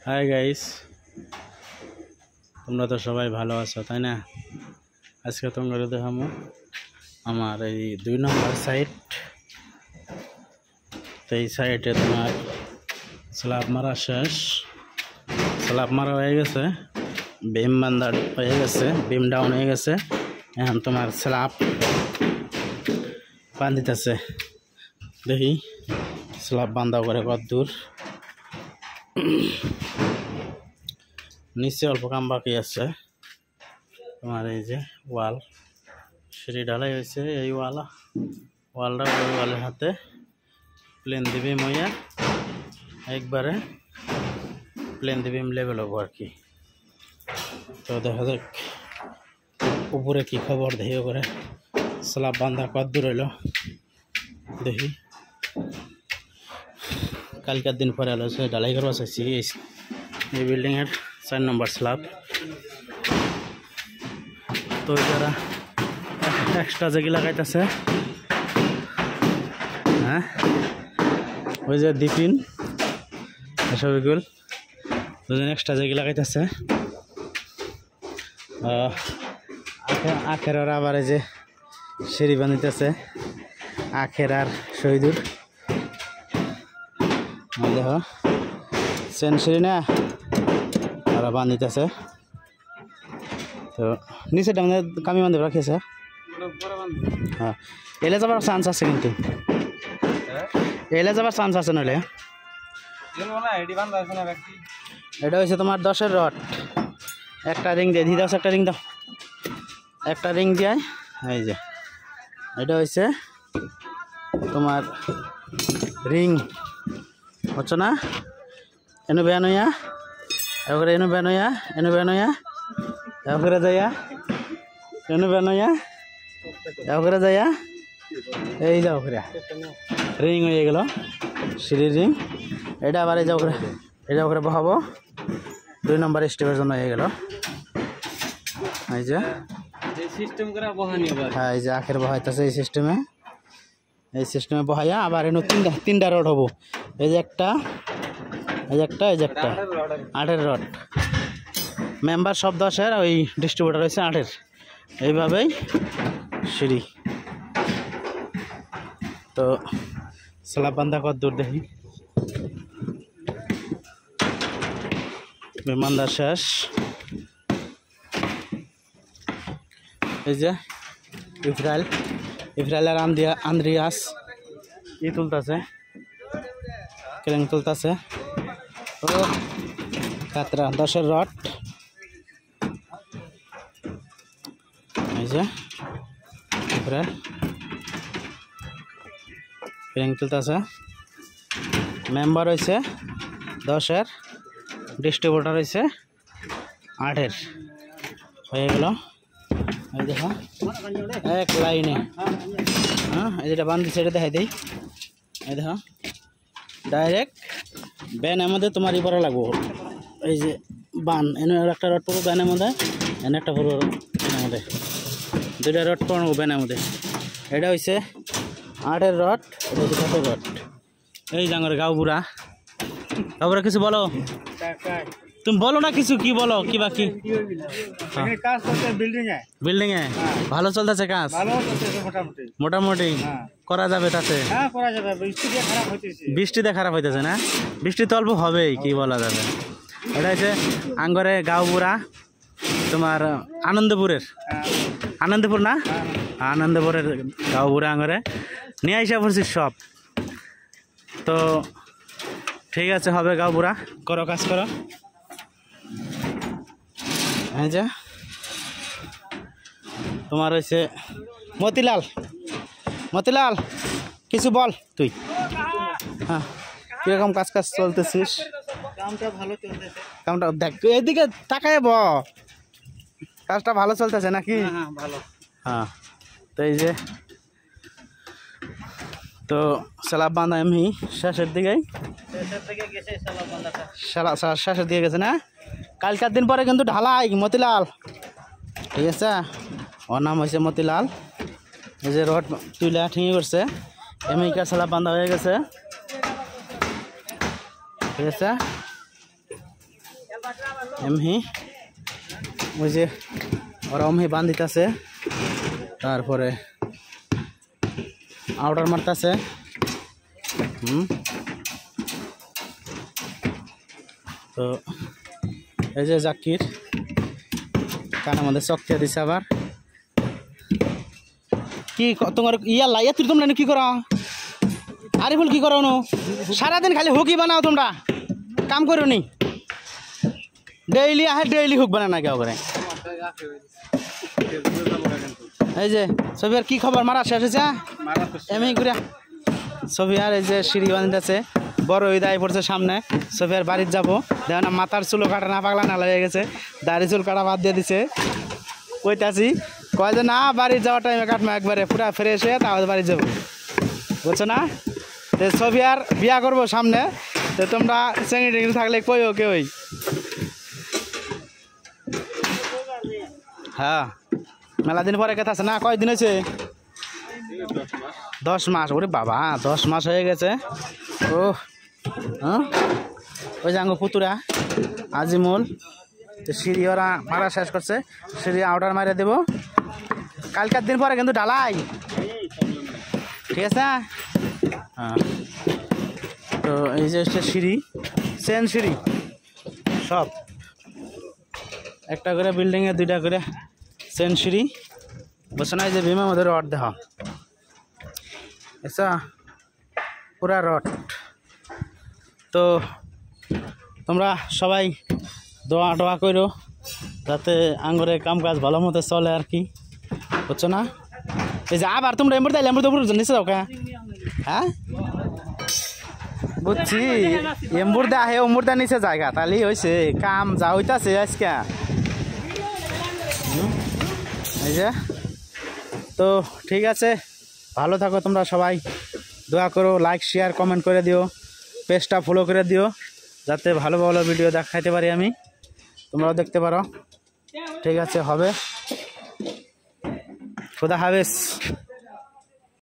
Hi guys, তোমরা তো সবাই ভালো আছো তাই না? আজকে তোমরা দেখাবো আমার এই 2 নম্বর সাইট। তো এই সাইটে তোমার স্ল্যাব মারা শেষ, স্ল্যাব মারা হয়ে গেছে, বিম বান্ধা হয়ে গেছে, বিম ডাউন হয়ে গেছে। এখন তোমার স্ল্যাব বান্ধিতেছে। দেখি স্ল্যাব বান্ধা করে কত দূর। নিচে অল্প কাম বাকি আছে। তোমার এই যে ওয়াল সিঁড়ি ঢালাই হয়েছে, এই ওয়ালটা ওই ওয়ালের হাতে প্লেন দিবি মইয়া একবারে প্লেন দিবি লেভেল হবো আর কি। তো দেখা যাক উপরে কি খবর, দেখি করে স্ল্যাব বান্ধা কত দূর হইল দেখি। কালকের দিন পরে আলো ঢালাই করবা চাইছি এই বিল্ডিংয়ের 4 নম্বর স্ল্যাব। তো যারা এক্সট্রা যেগুলো লাগাইতেছে, হ্যাঁ ওই যে দিপিন এসব এগুলো দুজন এক্সট্রা যেগুলো লাগাইতেছে। আখের ওরা আবার এই যে সিঁড়ি বানিতেছে, আখের আর শহীদুর দেখো চেন সিঁড়ি না ওরা বান্ধিতেছে। তো নিচেটা মানে কামি বান্ধব রাখিয়েছে। হ্যাঁ, এলে যাবার চান্স আছে, কিন্তু এলে যাবার চান্স আছে। নইলে এটা হয়েছে তোমার 10-এর রড, একটা রিং দিয়ে দাও, একটা রিং দাও, একটা রিং দিয়ে এই যে এটা হয়েছে তোমার রিং হচ্ছে না। এনু বেয়া নইয়া এবারে এনু বেয়া নইয়া এবারে যাইয়া এনু বেয়া নইয়া এবারে যাইয়া এই যাও করে রিং হয়ে গেল, সিঁড়ির রিং। এটা আবার এই যাও করে এটা করে বহাবো 2 নম্বর স্টেপের জন্য হয়ে গেল। এই যে সিস্টেম করে বহানি, হ্যাঁ এই যে আখের বহাইতেছে এই সিস্টেমে বহাইয়া আবার এনে তিনটা রড হবো। এই যে একটা, এই যে একটা, এই যে একটা 8-এর রড। মেম্বার সব 10-এর, ওই ডিস্ট্রিবিউটার হয়েছে 8-এর। এইভাবেই সিঁড়ি। তো স্ল্যাব বান্ধা কত দূর দেখি, বিমানদা শেষ। এই যে ইফরাইল আর আন্দ্রিয়াস তুলতেছে, ক্রেন তুলতেছে। ও কাতরা 10-এর রড, এই যে ইফরাইল ক্রেন তুলতেছে। মেম্বার হয়েছে 10-এর, ডিস্ট্রিবিউটার হয়েছে 8-এর। হয়ে গেল এই দেখো এক লাইনে। হ্যাঁ, এই যেটা বান্ধিছে এটা দেখাই দিই। এই দেখো ডাইরেক্ট ব্যানের মধ্যে তোমার ই করা লাগবো। এই যে বান এনে একটা রড পড়বো ব্যানের মধ্যে, এনে একটা পড়বো ব্যানের মধ্যে, 2টা রড পড়বো ব্যানের মধ্যে। এটা হয়েছে 8-এর রড, এটা হচ্ছে 10-এর রড। এই জাঙ্গরে গাঁওবুড়া কিছু বলো, তুমি বলো না কিছু, কি বলো কি বাকি বিল্ডিং এ ভালো চলতেছে কাজ, মোটামুটি করা যাবে তাতে। বৃষ্টিতে খারাপ হইতেছে না, বৃষ্টি তো অল্প হবেই, কি বলা যাবে। এটা হচ্ছে আঙ্গরে গাঁওবুড়া, তোমার আনন্দপুর না, আনন্দপুরের গাঁওবুড়া আঙ্গরে নিয়ে আইসা পড়ছি সব। তো ঠিক আছে, হবে গাঁওবুড়া, করো কাজ করো। এই যে তোমার হয়েছে মতিলাল কিছু বল তুই। হ্যাঁ, কিরকম কাজ চলতেছিস? কামটা দেখ, এদিকে তাকায় কাজটা ভালো চলতেছে নাকি? ভালো। হ্যাঁ, তো এই যে তো স্ল্যাব বান্ধা এমনি শেষের দিকে শেষের দিকে গেছে না। কালকার দিন পরে কিন্তু ঢালাই মতিলাল, ঠিক আছে? ওর নাম হয়েছে মতিলাল। এই যে রড তুইলা ঠিকই করছে, এমনিকার স্ল্যাব বান্ধা হয়ে গেছে, ঠিক আছে? এমহি ওই যে ওরা অমহি বান্ধিতেছে, তারপরে আউটার মারতেছে। তো এই যে জাকির কানের মধ্যে চকটিয়া দিছে আবার। কি তোমার ইয়াল্লা ইয়া তুই তোমরা কি করো? আরিফুল কি করো? সারাদিন খালি হুকই বানাও তোমরা, কাম করো নি? ডেইলি আহে, ডেইলি হুক বানা না কেউ করে। এই যে সবিয়ার কি খবর? মারা শেষ হয়েছে এমনি ঘুরে সবিয়ার এই যে সিঁড়ি বাঁধতেছে, বড় ঈদ আই পড়ছে সামনে। সবিয়ার বাড়ির যাবো, দেখো না মাথার চুলো কাটা না পাগলা না লেগে গেছে, দাড়ি চুল কাটা বাদ দিয়ে দিছে। কইতাছি কয় যে না বাড়ির যাওয়ার টাইমে কাটমা একবারে পুরা ফ্রেশ হয়ে তাহলে বাড়ি যাবো, বুঝছো না? তো সবিয়ার বিয়া করবো সামনে, তো তোমরা চেঙ্গি টেঙ্গি থাকলে কইও কেউই। হ্যাঁ মেলা দিন পরে কেথা আছে না? কয়দিন হয়েছে? 10 মাস। ওরে বাবা 10 মাস হয়ে গেছে। ও হ্যাঁ ওই যে আঙ্গ পুতুরা আজিমুল, তো সিঁড়ি ওরা মারা শেষ করছে, সিঁড়ি আউটার মারিয়ে দেবো কালকের দিন পরে কিন্তু ঢালাই, ঠিক আছে? হ্যাঁ তো এই যে হচ্ছে সিঁড়ি, চেন সিঁড়ি সব একটা করে বিল্ডিংয়ে 2টা করে চেন সিঁড়ি, বসে না? এই যে ভীমের মধ্যে রড দেওয়া, আচ্ছা পুরা রড। তো তোমরা সবাই দোয়া টোয়া করো যাতে আঙ্গুরে কাম কাজ ভালো মতো চলে আর কি, বুঝছো না? এই যে আবার তোমরা এমবর তাইলে এমবর তো নিচে যাও কা? হ্যাঁ বুঝছি, এমবুর দা হে অমুর দা নিচে জায়গা তাহলে হয়েছে কাম যা হইতাছে আজকে। এই যে তো ঠিক আছে, ভালো থাকো তোমরা সবাই, দোয়া করো, লাইক শেয়ার কমেন্ট করে দিও, পেজটা ফলো করে দিও যাতে ভালো ভালো ভিডিও দেখাইতে পারি আমি, তোমরাও দেখতে পারো। ঠিক আছে, হবে। খুদা হাফেজ।